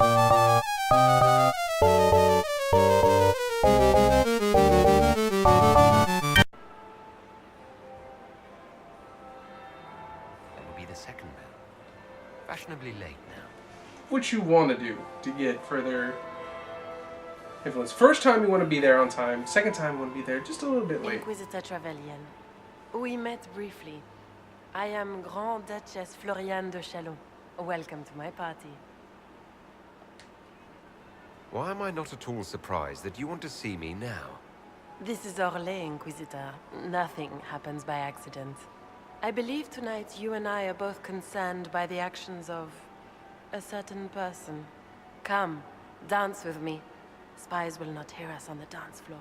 Be the second bell. Fashionably late now. What you want to do to get further influence. First time you want to be there on time. Second time you want to be there just a little bit late. Inquisitor Trevelyan. We met briefly. I am Grand Duchess Floriane de Chalon. Welcome to my party. Why am I not at all surprised that you want to see me now? This is Orlais, Inquisitor. Nothing happens by accident. I believe tonight you and I are both concerned by the actions of a certain person. Come, dance with me. Spies will not hear us on the dance floor.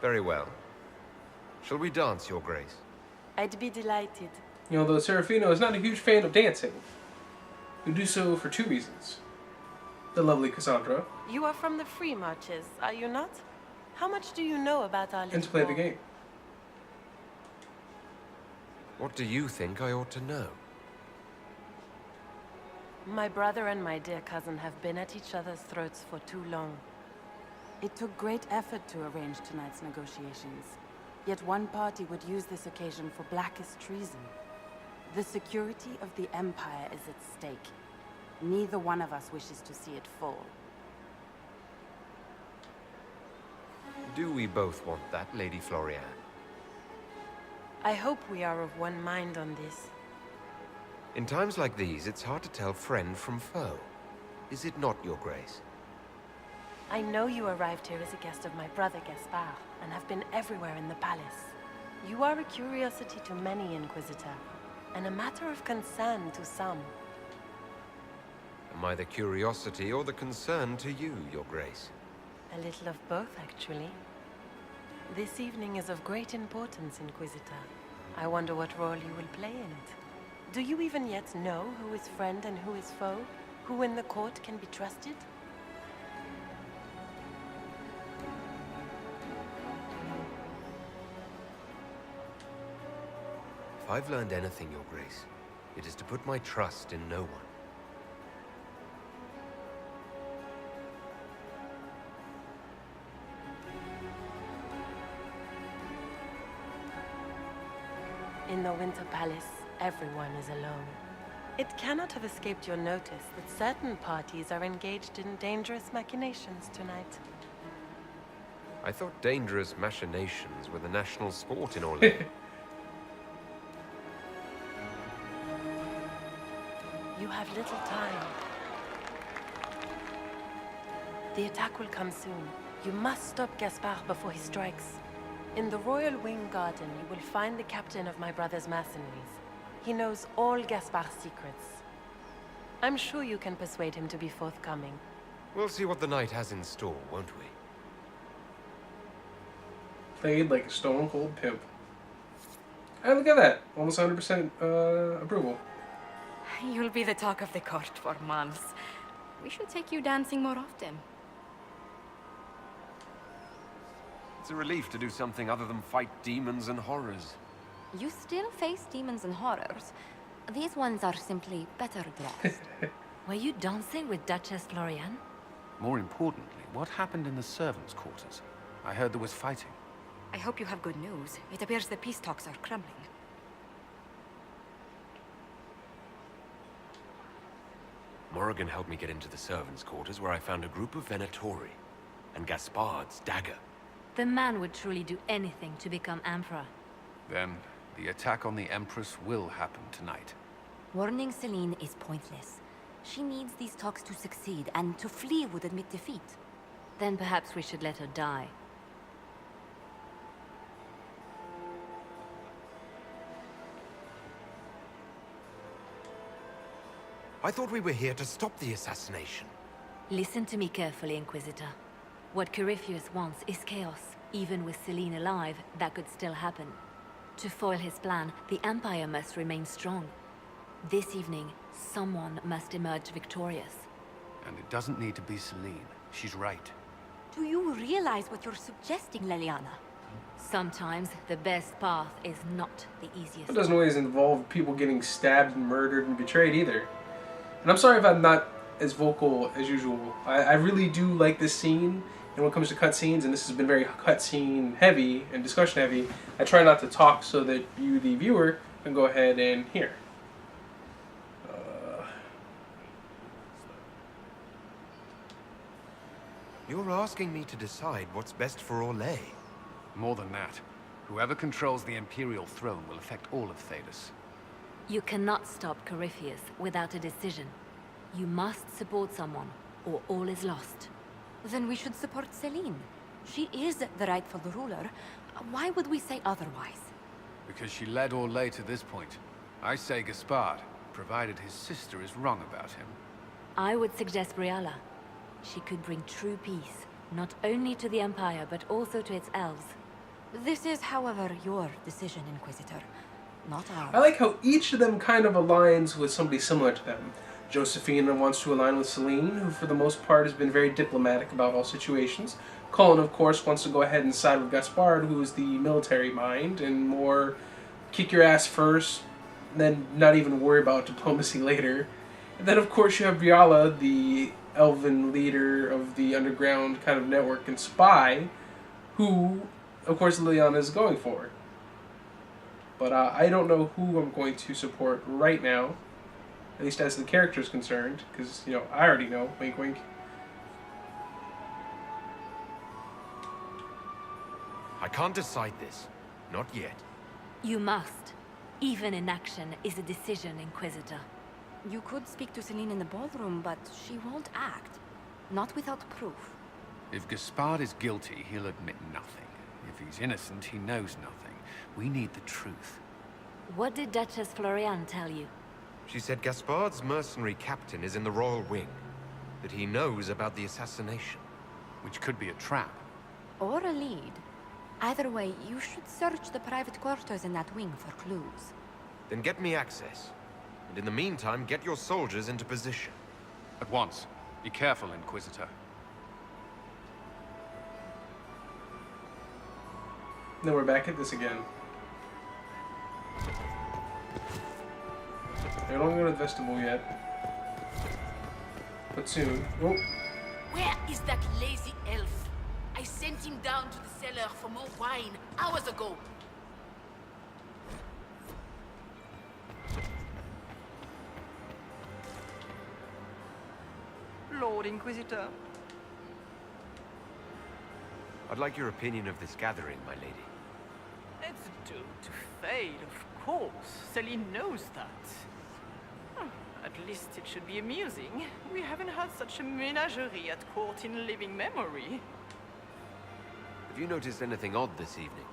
Very well. Shall we dance, Your Grace? I'd be delighted. You know, though Serafino is not a huge fan of dancing. You do so for two reasons. The lovely Cassandra. You are from the Free Marches, are you not? How much do you know about our little And to play the war? game. What do you think I ought to know? My brother and my dear cousin have been at each other's throats for too long. It took great effort to arrange tonight's negotiations. Yet one party would use this occasion for blackest treason. The security of the Empire is at stake. Neither one of us wishes to see it fall. Do we both want that, Lady Floriane? I hope we are of one mind on this. In times like these, it's hard to tell friend from foe. Is it not, Your Grace? I know you arrived here as a guest of my brother Gaspard, and have been everywhere in the palace. You are a curiosity to many, Inquisitor, and a matter of concern to some. Am I the curiosity or the concern to you, Your Grace? A little of both, actually. This evening is of great importance, Inquisitor. I wonder what role you will play in it. Do you even yet know who is friend and who is foe? Who in the court can be trusted? If I've learned anything, Your Grace, it is to put my trust in no one. In the Winter Palace, everyone is alone. It cannot have escaped your notice that certain parties are engaged in dangerous machinations tonight. I thought dangerous machinations were the national sport in Orlais. You have little time. The attack will come soon. You must stop Gaspard before he strikes. In the Royal Wing Garden, you will find the captain of my brother's mercenaries. He knows all Gaspard's secrets. I'm sure you can persuade him to be forthcoming. We'll see what the night has in store, won't we? Played like a stone cold pimp. Hey, look at that. Almost 100% approval. You'll be the talk of the court for months. We should take you dancing more often. It's a relief to do something other than fight demons and horrors. You still face demons and horrors. These ones are simply better dressed. Were you dancing with Duchess Floriane? More importantly, what happened in the servants' quarters? I heard there was fighting. I hope you have good news. It appears the peace talks are crumbling. Morrigan helped me get into the servants' quarters where I found a group of Venatori and Gaspard's dagger. The man would truly do anything to become Emperor. Then, the attack on the Empress will happen tonight. Warning Celine is pointless. She needs these talks to succeed, and to flee would admit defeat. Then perhaps we should let her die. I thought we were here to stop the assassination. Listen to me carefully, Inquisitor. What Corypheus wants is chaos. Even with Celine alive, that could still happen. To foil his plan, the Empire must remain strong. This evening, someone must emerge victorious. And it doesn't need to be Celine. She's right. Do you realize what you're suggesting, Leliana? Sometimes the best path is not the easiest. It doesn't always involve people getting stabbed and murdered and betrayed either. And I'm sorry if I'm not as vocal as usual. I really do like this scene, and when it comes to cutscenes, and this has been very cutscene heavy and discussion heavy, I try not to talk so that you, the viewer, can go ahead and hear. You're asking me to decide what's best for Orlais. More than that, whoever controls the Imperial throne will affect all of Thedas. You cannot stop Corypheus without a decision. You must support someone, or all is lost. Then we should support Celine. She is the rightful ruler. Why would we say otherwise? Because she led Orlais to this point. I say Gaspard, provided his sister is wrong about him. I would suggest Briala. She could bring true peace, not only to the Empire, but also to its elves. This is, however, your decision, Inquisitor, not ours. I like how each of them kind of aligns with somebody similar to them. Josephina wants to align with Celine, who for the most part has been very diplomatic about all situations. Cullen, of course, wants to go ahead and side with Gaspard, who is the military mind, and more kick your ass first, then not even worry about diplomacy later. And then, of course, you have Briala, the elven leader of the underground kind of network and spy, who, of course, Liliana is going for. But I don't know who I'm going to support right now, at least as the character is concerned, because, you know, I already know, wink wink. I can't decide this. Not yet. You must. Even inaction is a decision, Inquisitor. You could speak to Celine in the ballroom, but she won't act. Not without proof. If Gaspard is guilty, he'll admit nothing. If he's innocent, he knows nothing. We need the truth. What did Duchess Florian tell you? She said Gaspard's mercenary captain is in the Royal Wing. That he knows about the assassination. Which could be a trap. Or a lead. Either way, you should search the private quarters in that wing for clues. Then get me access. And in the meantime, get your soldiers into position. At once. Be careful, Inquisitor. Then we're back at this again. I don't go to the vestibule yet. But soon. Oh. Where is that lazy elf? I sent him down to the cellar for more wine hours ago. Lord Inquisitor. I'd like your opinion of this gathering, my lady. It's doomed to fail, of course. Celine knows that. At least it should be amusing. We haven't had such a menagerie at court in living memory. Have you noticed anything odd this evening?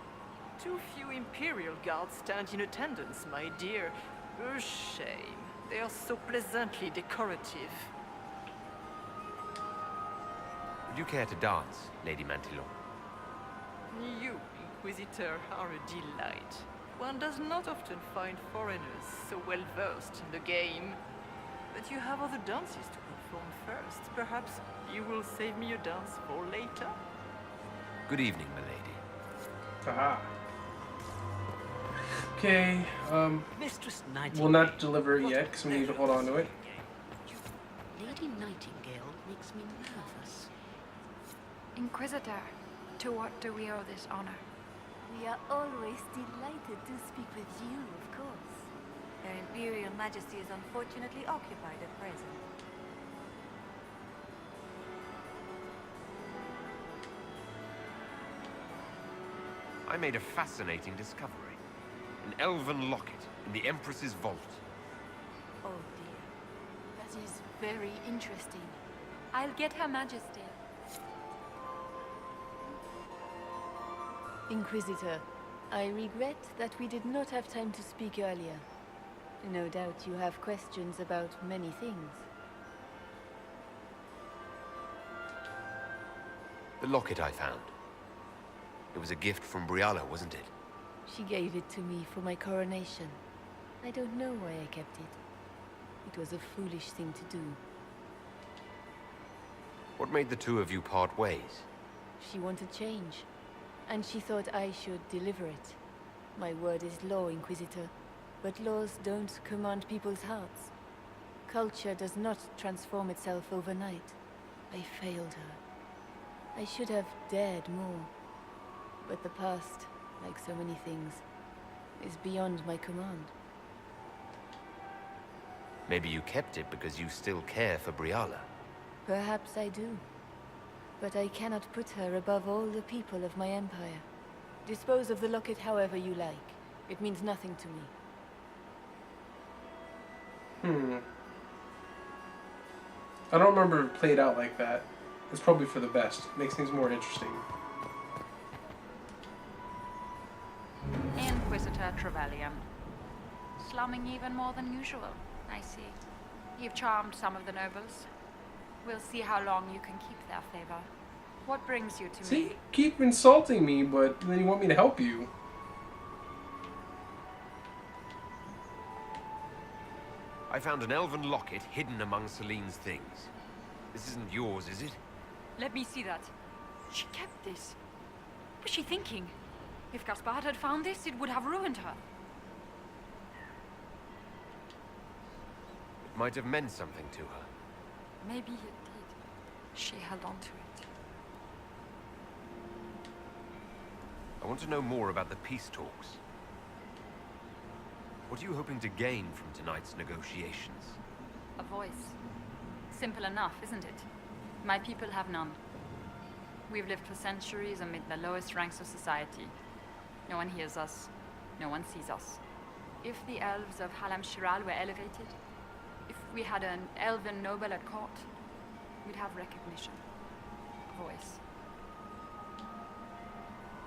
Too few Imperial guards stand in attendance, my dear. A shame. They are so pleasantly decorative. Would you care to dance, Lady Mantillon? You, Inquisitor, are a delight. One does not often find foreigners so well versed in the game. But you have other dances to perform first. Perhaps you will save me a dance for later? Good evening, my lady. Aha. Okay, Mistress we'll Nightingale. not deliver it yet, because we need to hold on to it. Lady Nightingale makes me nervous. Inquisitor, to what do we owe this honor? We are always delighted to speak with you, of course. Her Imperial Majesty is unfortunately occupied at present. I made a fascinating discovery. An elven locket in the Empress's vault. Oh dear. That is very interesting. I'll get Her Majesty. Inquisitor, I regret that we did not have time to speak earlier. No doubt you have questions about many things. The locket I found. It was a gift from Briala, wasn't it? She gave it to me for my coronation. I don't know why I kept it. It was a foolish thing to do. What made the two of you part ways? She wanted change. and she thought I should deliver it. My word is law, Inquisitor, but laws don't command people's hearts. Culture does not transform itself overnight. I failed her. I should have dared more. But the past, like so many things, is beyond my command. Maybe you kept it because you still care for Briala. Perhaps I do. But I cannot put her above all the people of my empire. Dispose of the locket however you like. It means nothing to me. I don't remember it played out like that. It's probably for the best. Makes things more interesting. Inquisitor Trevelyan. Slumming even more than usual, I see. You've charmed some of the nobles. We'll see how long you can keep their favor. What brings you to me? See, keep insulting me, but then you want me to help you. I found an elven locket hidden among Celine's things. This isn't yours, is it? Let me see that. She kept this. What was she thinking? If Gaspard had found this, it would have ruined her. It might have meant something to her. Maybe it did. She held on to it. I want to know more about the peace talks. What are you hoping to gain from tonight's negotiations? A voice. Simple enough, isn't it? My people have none. We've lived for centuries amid the lowest ranks of society. No one hears us. No one sees us. If the elves of Halam Shiral were elevated, if we had an elven noble at court, we'd have recognition. A voice.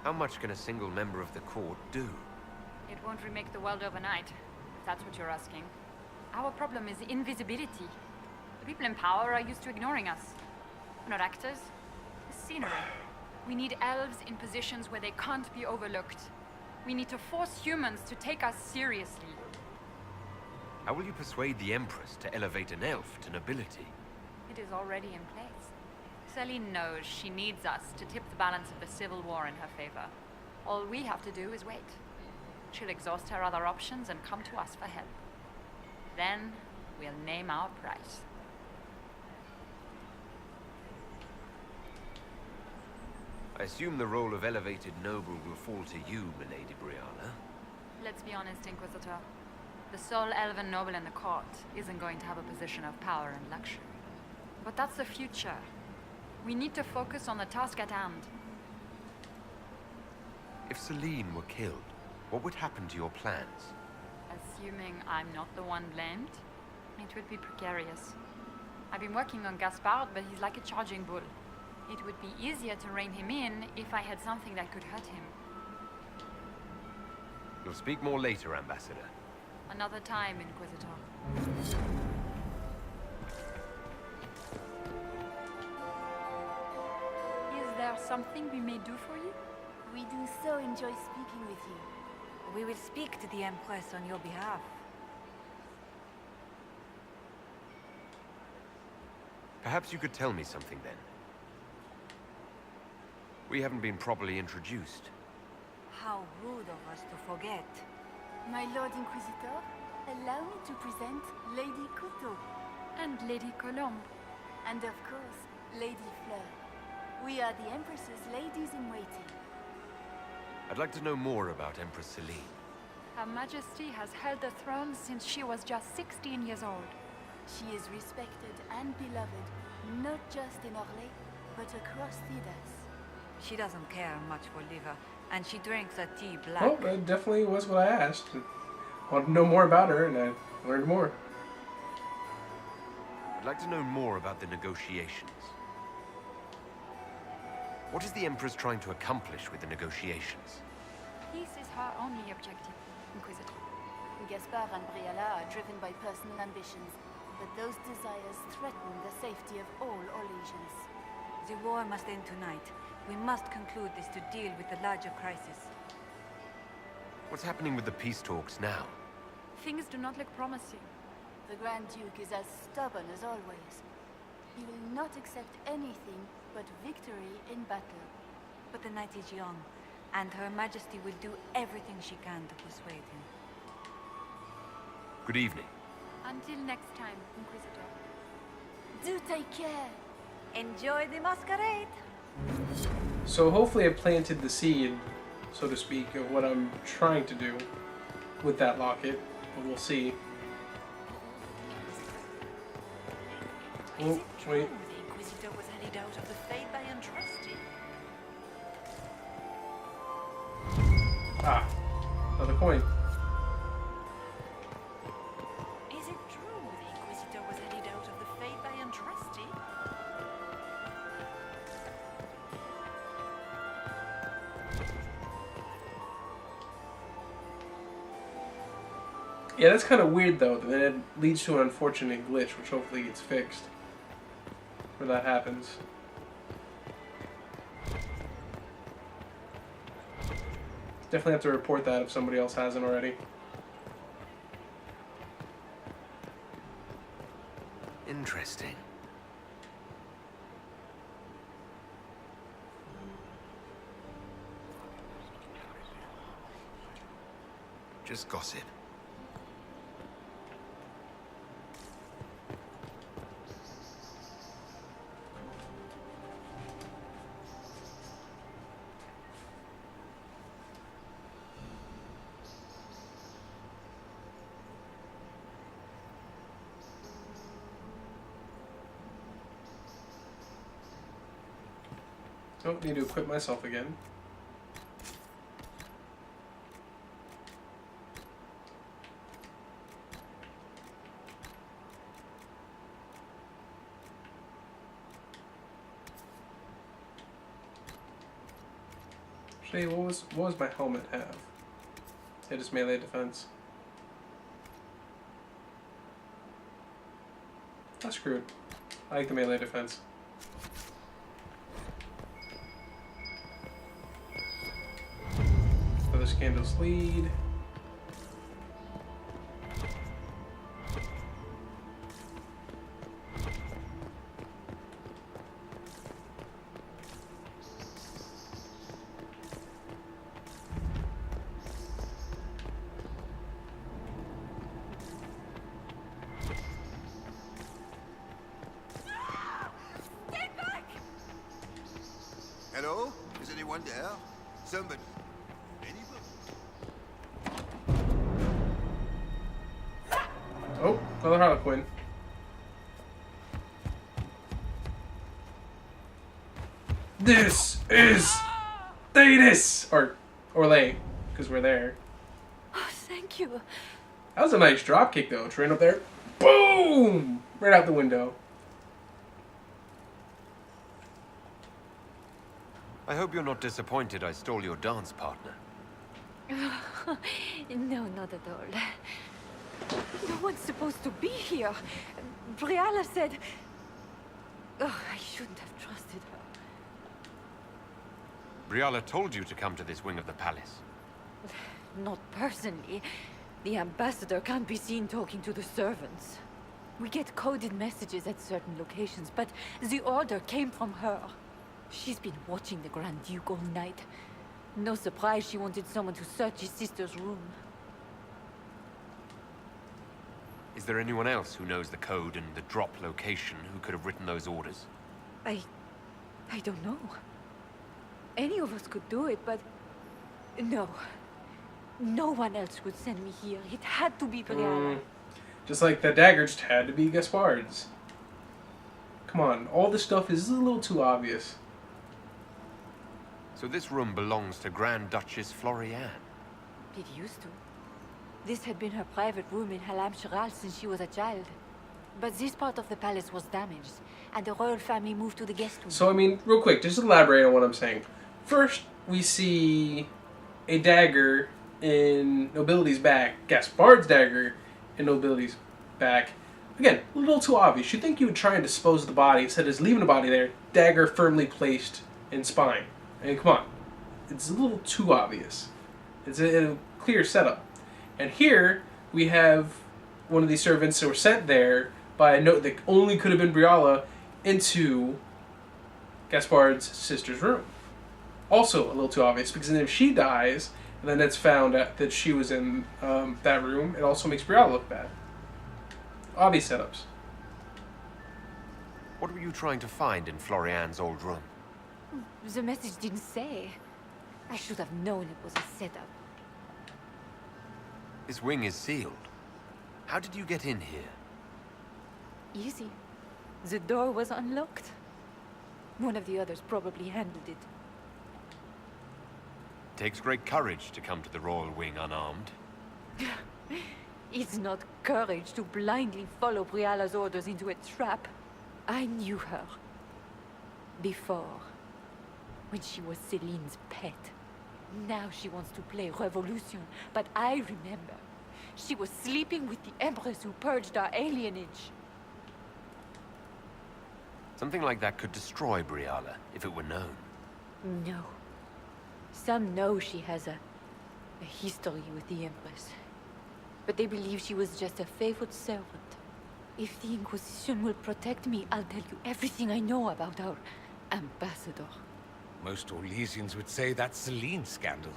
How much can a single member of the court do? It won't remake the world overnight, if that's what you're asking. Our problem is invisibility. The people in power are used to ignoring us. We're not actors. It's scenery. We need elves in positions where they can't be overlooked. We need to force humans to take us seriously. How will you persuade the Empress to elevate an elf to nobility? It is already in place. Celine knows she needs us to tip the balance of the civil war in her favor. All we have to do is wait. She'll exhaust her other options and come to us for help. Then, we'll name our price. I assume the role of elevated noble will fall to you, Milady Briala. Let's be honest, Inquisitor. The sole elven noble in the court isn't going to have a position of power and luxury. But that's the future. We need to focus on the task at hand. If Celine were killed, what would happen to your plans? Assuming I'm not the one blamed, it would be precarious. I've been working on Gaspard, but he's like a charging bull. It would be easier to rein him in if I had something that could hurt him. You'll speak more later, Ambassador. Another time, Inquisitor. Is there something we may do for you? We do so enjoy speaking with you. We will speak to the Empress on your behalf. Perhaps you could tell me something then. We haven't been properly introduced. How rude of us to forget. My Lord Inquisitor, allow me to present Lady Couteau. And Lady Colombe. And of course, Lady Fleur. We are the Empress's ladies-in-waiting. I'd like to know more about Empress Celine. Her Majesty has held the throne since she was just 16 years old. She is respected and beloved, not just in Orlais, but across Thedas. She doesn't care much for liver, and she drinks her tea black. Well, that definitely was what I asked. I wanted to know more about her, and I learned more. I'd like to know more about the negotiations. What is the Empress trying to accomplish with the negotiations? Peace is her only objective, Inquisitor. Gaspard and Briala are driven by personal ambitions, but those desires threaten the safety of all Orlesians. The war must end tonight. We must conclude this to deal with the larger crisis. What's happening with the peace talks now? Things do not look promising. The Grand Duke is as stubborn as always. He will not accept anything but victory in battle. But the night is young. and Her Majesty will do everything she can to persuade him. Good evening. Until next time, Inquisitor. Do take care. Enjoy the masquerade. So hopefully I planted the seed, so to speak, of what I'm trying to do with that locket, but we'll see. Oh, wait. The Inquisitor was headed out of the Fate by Andraste. Ah, another coin. Is it true the Inquisitor was headed out of the Fate by Andraste? Yeah, that's kind of weird though, that it leads to an unfortunate glitch, which hopefully gets fixed. Where that happens. Definitely have to report that if somebody else hasn't already. Interesting. Just gossip. Oh, need to equip myself again. Actually, what was my helmet have? It is melee defense. That's screwed. I like the melee defense. For this candle's lead. Hello? Is anyone there? Somebody. Anybody? Oh, another Harlequin. This is Thedas! Or Lay, because we're there. Oh, thank you. That was a nice drop kick though, train up there. Boom! Right out the window. I hope you're not disappointed I stole your dance partner. No, not at all. No one's supposed to be here. Briala said... Oh, I shouldn't have trusted her. Briala told you to come to this wing of the palace. Not personally. The ambassador can't be seen talking to the servants. We get coded messages at certain locations, but the order came from her. She's been watching the Grand Duke all night. No surprise she wanted someone to search his sister's room. Is there anyone else who knows the code and the drop location who could have written those orders? I don't know. Any of us could do it, but... No. No one else would send me here. It had to be Brianna. Just like the dagger just had to be Gaspard's. Come on, all this stuff is a little too obvious. So this room belongs to Grand Duchess Florianne. It used to. This had been her private room in Halam Shiral since she was a child. But this part of the palace was damaged, and the royal family moved to the guest room. So, I mean, real quick, just elaborate on what I'm saying. First, we see a dagger in Nobility's back, Gaspard's dagger in Nobility's back. Again, a little too obvious. You'd think you would try and dispose of the body instead of just leaving the body there, dagger firmly placed in spine. I mean, come on. It's a little too obvious. It's a clear setup. And here, we have one of these servants that were sent there by a note that only could have been Briala into Gaspard's sister's room. Also a little too obvious, because then if she dies, and then it's found out that she was in that room, it also makes Brielle look bad. Obvious setups. What were you trying to find in Florian's old room? The message didn't say. I should have known it was a setup. This wing is sealed. How did you get in here? Easy. The door was unlocked. One of the others probably handled it. Takes great courage to come to the Royal Wing unarmed. It's not courage to blindly follow Briala's orders into a trap. I knew her. Before. When she was Celine's pet. Now she wants to play revolution, but I remember. She was sleeping with the Empress who purged our alienage. Something like that could destroy Briala, if it were known. No. Some know she has a history with the Empress. But they believe she was just a favored servant. If the Inquisition will protect me, I'll tell you everything I know about our ambassador. Most Orlesians would say that's Celine's scandal,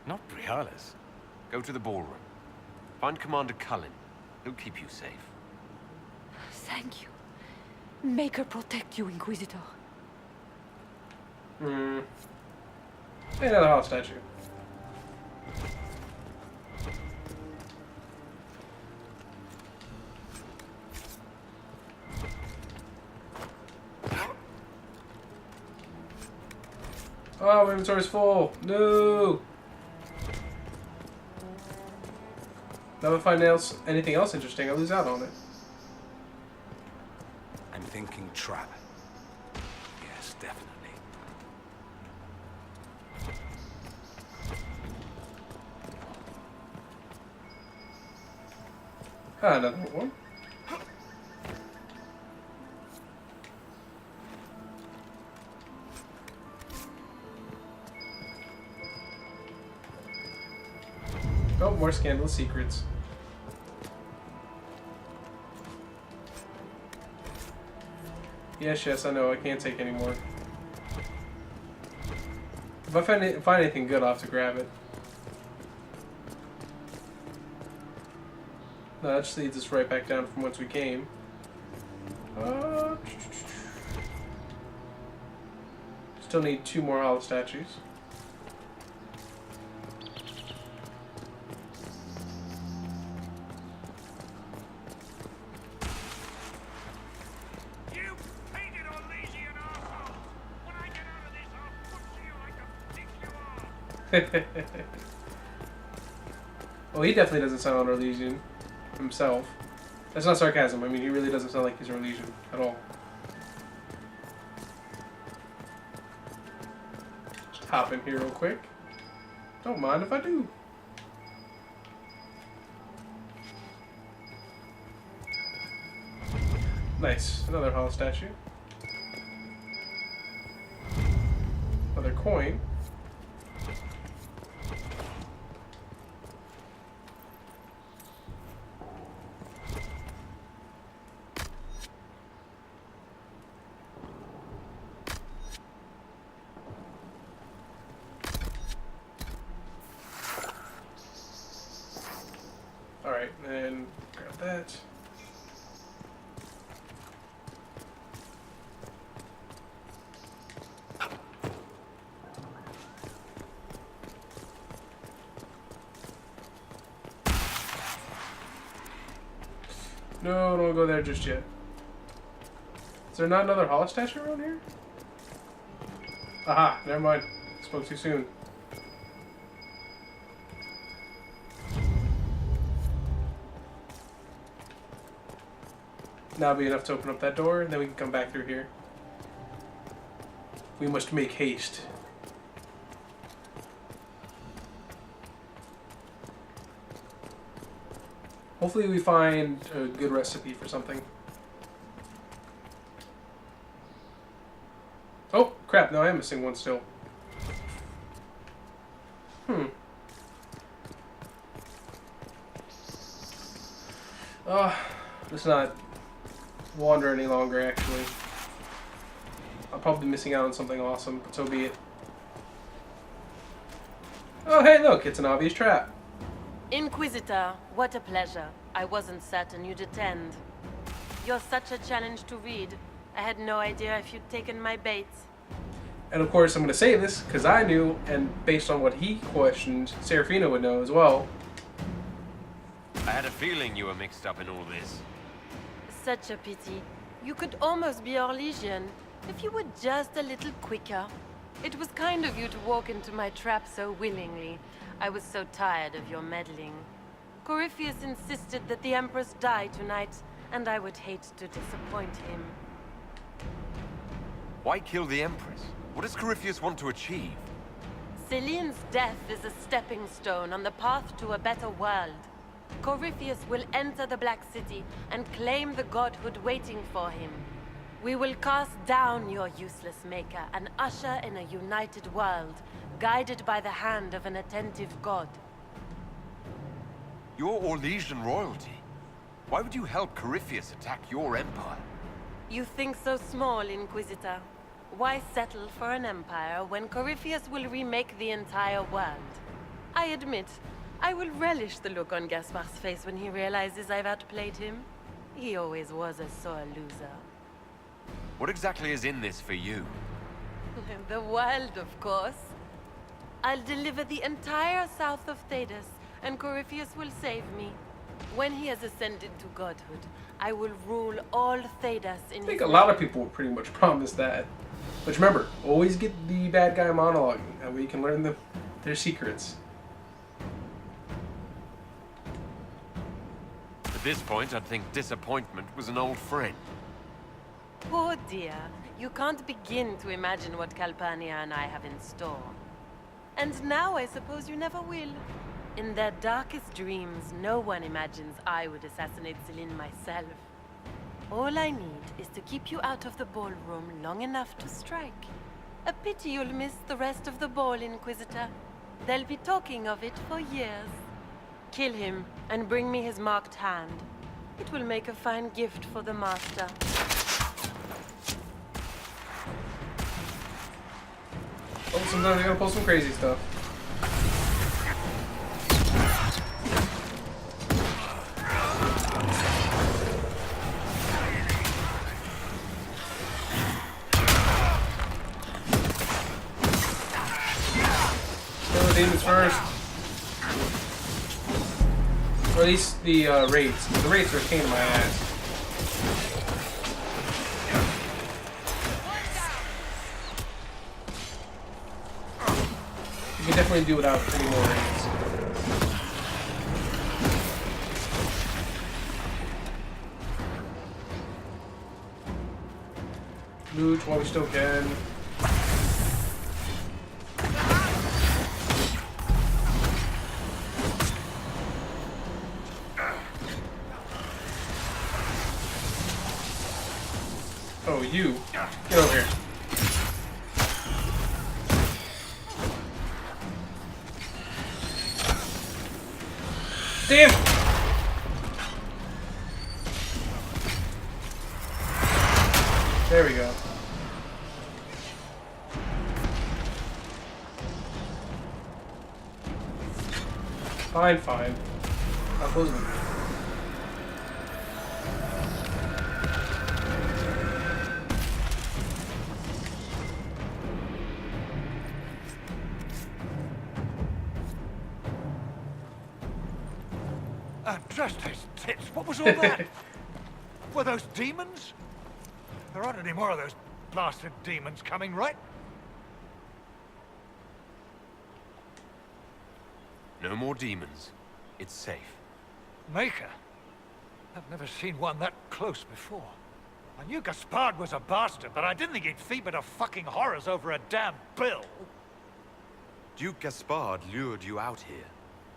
not Briala's. Go to the ballroom. Find Commander Cullen. He'll keep you safe. Thank you. Make her protect you, Inquisitor. Hey, another hot statue. Oh, my inventory's full. No. Now if I find anything else interesting, I lose out on it. I'm thinking trap. Yes, definitely. Ah, another one. Oh, more scandalous secrets. Yes, I know. I can't take any more. If I find anything good, I'll have to grab it. No, that just leads us right back down from whence we came. Still need 2 more hollow statues. Well, he definitely doesn't sound Orlesian himself. That's not sarcasm. I mean, he really doesn't sound like he's Orlesian at all. Just hop in here real quick. Don't mind if I do. Nice. Another hollow statue. Another coin. Alright, and grab that. No, don't go there just yet. Is there not another hollow statue around here? Aha, never mind. Spoke too soon. That'll be enough to open up that door, and then we can come back through here. We must make haste. Hopefully we find a good recipe for something. Oh, crap, no, I am missing one still. Let's not wander any longer, actually. I'll probably be missing out on something awesome, but so be it. Oh, hey, look, it's an obvious trap. Inquisitor, what a pleasure. I wasn't certain you'd attend. You're such a challenge to read. I had no idea if you'd taken my bait. And of course, I'm going to say this because I knew, and based on what he questioned, Serafino would know as well. I had a feeling you were mixed up in all this. Such a pity. You could almost be Orlesian if you were just a little quicker. It was kind of you to walk into my trap so willingly. I was so tired of your meddling. Corypheus insisted that the Empress die tonight, and I would hate to disappoint him. Why kill the Empress? What does Corypheus want to achieve? Celine's death is a stepping stone on the path to a better world. Corypheus will enter the Black City and claim the godhood waiting for him. We will cast down your useless maker and usher in a united world, guided by the hand of an attentive god. You're Orlesian royalty. Why would you help Corypheus attack your empire? You think so small, Inquisitor. Why settle for an empire when Corypheus will remake the entire world? I admit, I will relish the look on Gaspard's face when he realizes I've outplayed him. He always was a sore loser. What exactly is in this for you? The world, of course. I'll deliver the entire south of Thedas, and Corypheus will save me. When he has ascended to godhood, I will rule all Thedas in his I think a lot of people would pretty much promise that. But remember, always get the bad guy monologuing. That way you can learn their secrets. At this point, I'd think disappointment was an old friend. Poor dear, you can't begin to imagine what Calpurnia and I have in store. And now I suppose you never will. In their darkest dreams, no one imagines I would assassinate Celine myself. All I need is to keep you out of the ballroom long enough to strike. A pity you'll miss the rest of the ball, Inquisitor. They'll be talking of it for years. Kill him and bring me his marked hand. It will make a fine gift for the Master. Oh, sometimes you gotta pull some crazy stuff. Kill the demons first. Or at least the raids. The raids are a pain in my ass. You can definitely do without any more raids. Loot while we still can. Oh, you. Get over here. Damn! There we go. Fine, fine. How close is it? Andraste's tits, what was all that? Were those demons? There aren't any more of those blasted demons coming, right? No more demons. It's safe. Maker? I've never seen one that close before. I knew Gaspard was a bastard, but I didn't think he'd feed me to fucking horrors over a damn bill. Duke Gaspard lured you out here.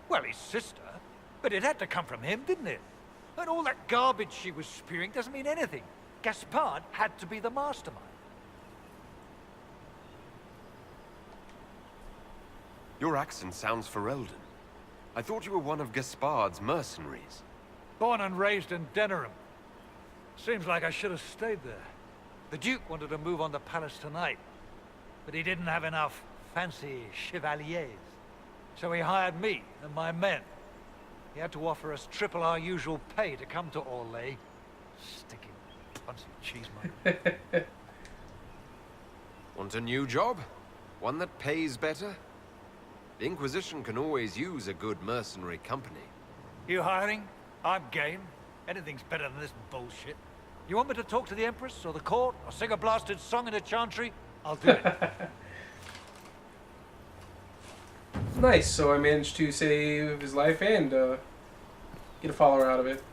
Well, his sister. But it had to come from him, didn't it? And all that garbage she was spewing doesn't mean anything. Gaspard had to be the mastermind. Your accent sounds Ferelden. I thought you were one of Gaspard's mercenaries. Born and raised in Denerim. Seems like I should have stayed there. The Duke wanted to move on the palace tonight, but he didn't have enough fancy chevaliers. So he hired me and my men. He had to offer us triple our usual pay to come to Orlais. Stinking punsy cheesemonger. Want a new job? One that pays better? The Inquisition can always use a good mercenary company. You hiring? I'm game. Anything's better than this bullshit. You want me to talk to the Empress or the court or sing a blasted song in a chantry? I'll do it. Nice, so I managed to save his life and get a follower out of it.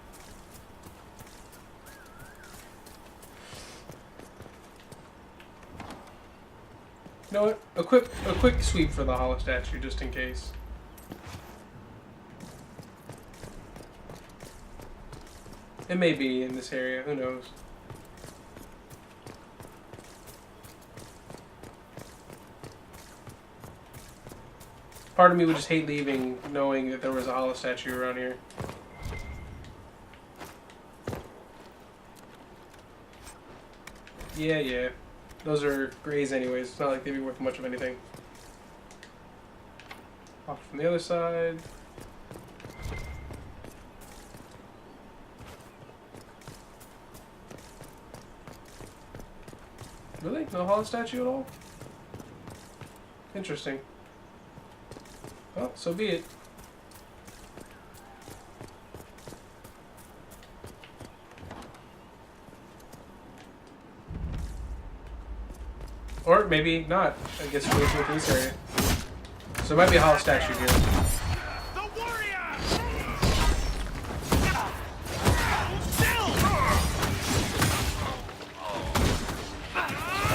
You know what? A quick sweep for the hollow statue, just in case. It may be in this area, who knows. Part of me would just hate leaving knowing that there was a hollow statue around here. Yeah. Those are grays anyways. It's not like they'd be worth much of anything. Off from the other side. Really? No hollow statue at all? Interesting. Well, so be it. Or maybe not. I guess we'll go to this area. So it might be a hollow statue here.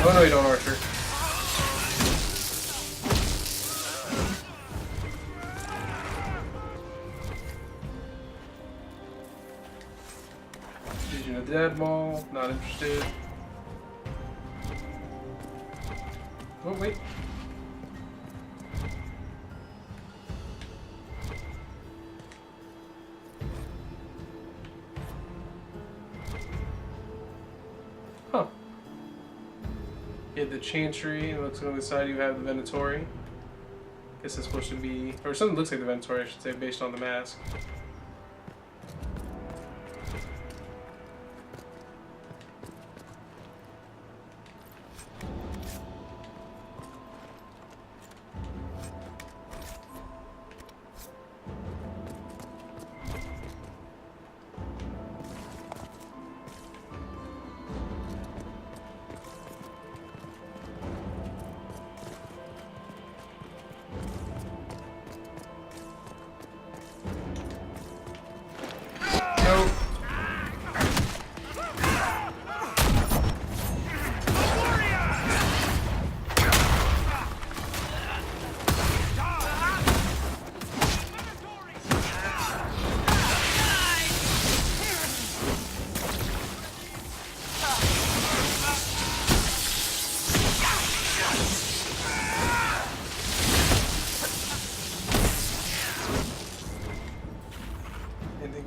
Oh no, you don't, Archer. Legion of Dead Maul, not interested. Oh, wait. Huh. You have the Chantry, it looks like on the side you have the Venatori. Guess it's supposed to be, or something looks like the Venatori, I should say, based on the mask.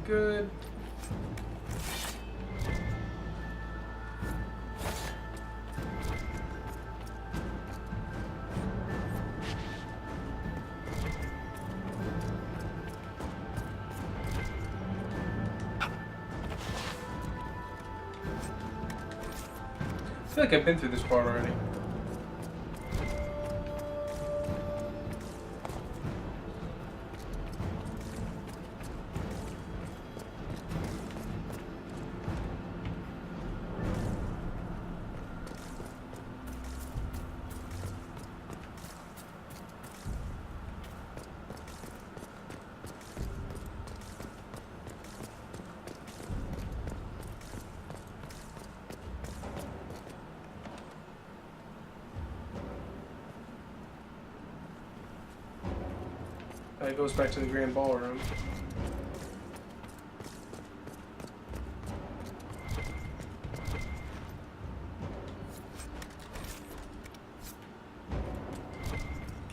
Good. I feel like I've been through this part already. It goes back to the Grand Ballroom.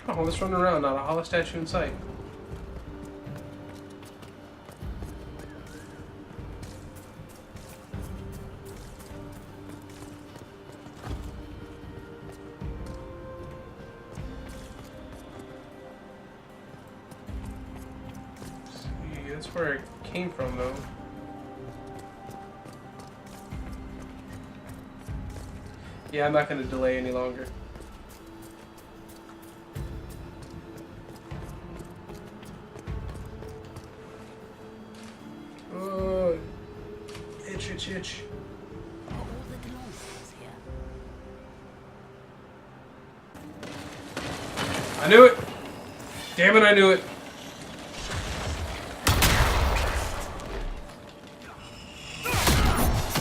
Oh, well, let's run around, not a hollow statue in sight. That's where it came from, though. Yeah, I'm not going to delay any longer. Oh, itch. Are all the Delonces here? I knew it! Damn it, I knew it!